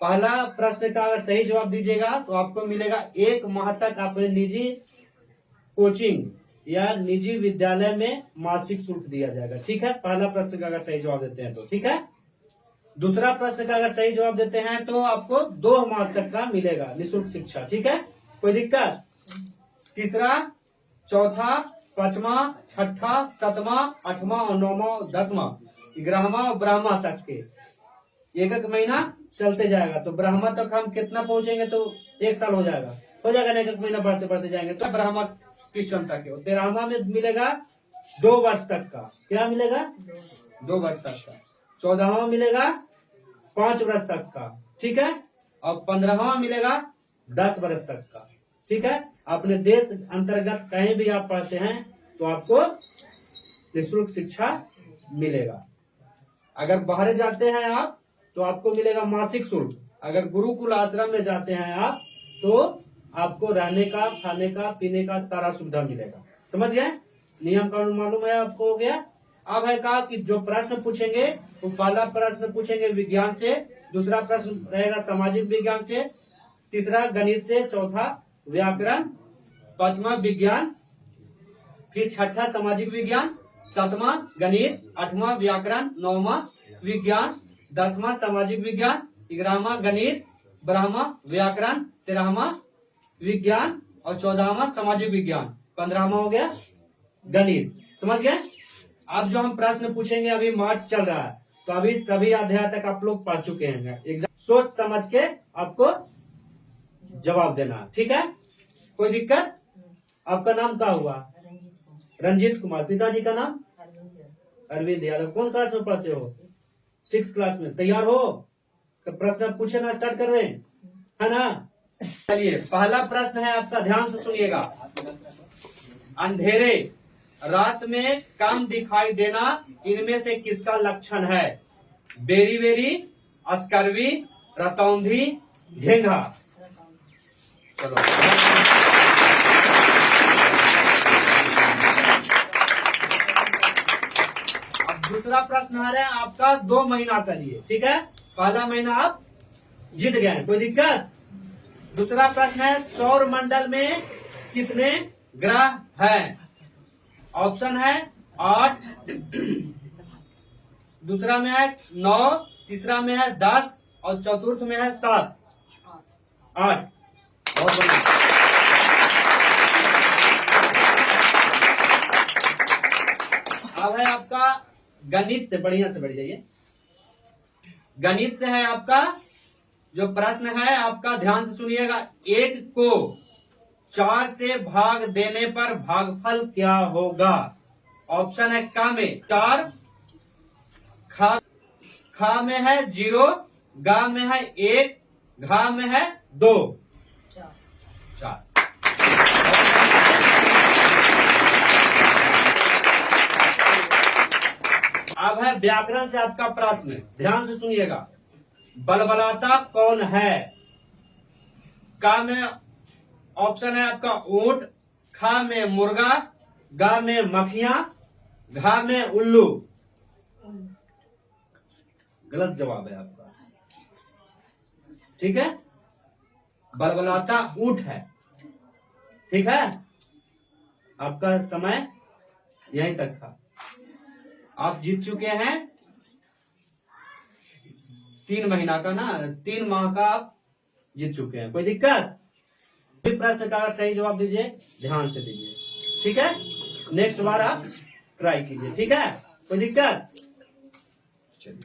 पहला प्रश्न का अगर सही जवाब दीजिएगा तो आपको मिलेगा 1 माह तक अपने निजी कोचिंग या निजी विद्यालय में मासिक शुल्क दिया जाएगा। ठीक है, पहला प्रश्न का अगर सही जवाब देते हैं तो ठीक है। दूसरा प्रश्न का अगर सही जवाब देते हैं तो आपको 2 माह तक का मिलेगा निःशुल्क शिक्षा। ठीक है, कोई दिक्कत? तीसरा, चौथा, पांचवा, छठा, सातवां, आठवां और 9वां, 10वां, 11वां और 12वां तक के एक एक महीना चलते जाएगा। तो ब्रह्मा तक हम कितना पहुंचेंगे तो 1 साल हो जाएगा ना, एक एक महीना बढ़ते बढ़ते जाएंगे तो ब्रह्मा क्रिश्चन तक के। 13वां में मिलेगा 2 वर्ष तक का, क्या मिलेगा? 2 वर्ष तक का। 14वां मिलेगा 5 वर्ष तक का। ठीक है, और 15वां मिलेगा 10 वर्ष तक का। ठीक है, अपने देश अंतर्गत कहीं भी आप पढ़ते हैं तो आपको निःशुल्क शिक्षा मिलेगा। अगर बाहर जाते हैं आप तो आपको मिलेगा मासिक शुल्क। अगर गुरुकुल आश्रम में जाते हैं आप तो आपको रहने का, खाने का, पीने का सारा सुविधा मिलेगा। समझ गए? नियम कानून मालूम है आपको? हो गया। अब है कहा कि जो प्रश्न पूछेंगे वो पहला प्रश्न पूछेंगे विज्ञान से, दूसरा प्रश्न रहेगा सामाजिक विज्ञान से, तीसरा गणित से, चौथा व्याकरण, पांचवा विज्ञान, फिर छठा सामाजिक विज्ञान, सातवां गणित, 8वां व्याकरण, 9वां विज्ञान, 10वां सामाजिक विज्ञान, 11वां गणित, 12वां व्याकरण, 13वां विज्ञान और 14वां सामाजिक विज्ञान, 15वां हो गया गणित। समझ गए? अब जो हम प्रश्न पूछेंगे, अभी मार्च चल रहा है तो अभी सभी अध्याय तक आप लोग पढ़ चुके हैं। एग्जाम सोच समझ के आपको जवाब देना। ठीक है, कोई दिक्कत? आपका नाम क्या हुआ? रंजीत कुमार। पिताजी का नाम? अरविंद यादव। कौन क्लास में पढ़ते हो? 6 क्लास में। तैयार हो? तो प्रश्न पूछना स्टार्ट कर रहे हैं, है ना? चलिए, पहला प्रश्न है आपका, ध्यान से सुनिएगा। अंधेरे रात में कम दिखाई देना इनमें से किसका लक्षण है? बेरी बेरी, अस्करवी, रतौंधी, घेंघा। चलो, अब दूसरा प्रश्न आ रहा है आपका 2 महीना के लिए। ठीक है, पहला महीना आप जीत गए, कोई दिक्कत? दूसरा प्रश्न है सौर मंडल में कितने ग्रह हैं? ऑप्शन है 8, दूसरा में है 9, तीसरा में है 10 और चतुर्थ में है 7। 8। बहुत बढ़िया। अब है आपका गणित से, बढ़िया से बढ़ जाइए। गणित से है आपका जो प्रश्न है आपका, ध्यान से सुनिएगा। 1 को 4 से भाग देने पर भागफल क्या होगा? ऑप्शन है का में 4, खा में है 0, गा में है 1, घा में है 2, 4। अब है व्याकरण से आपका प्रश्न, ध्यान से सुनिएगा। बलबलाता कौन है? का में ऑप्शन है आपका ऊंट, खा में मुर्गा, गा में मखियां, घा में उल्लू। गलत जवाब है आपका। ठीक है, बलबलाता ऊंट है। ठीक है, आपका समय यहीं तक था। आप जीत चुके हैं 3 महीना का ना, 3 माह का आप जीत चुके हैं। कोई दिक्कत? प्रश्न का सही जवाब दीजिए, ध्यान से दीजिए। ठीक है, नेक्स्ट बार आप ट्राई कीजिए। ठीक है, कोई दिक्कत? चलिए।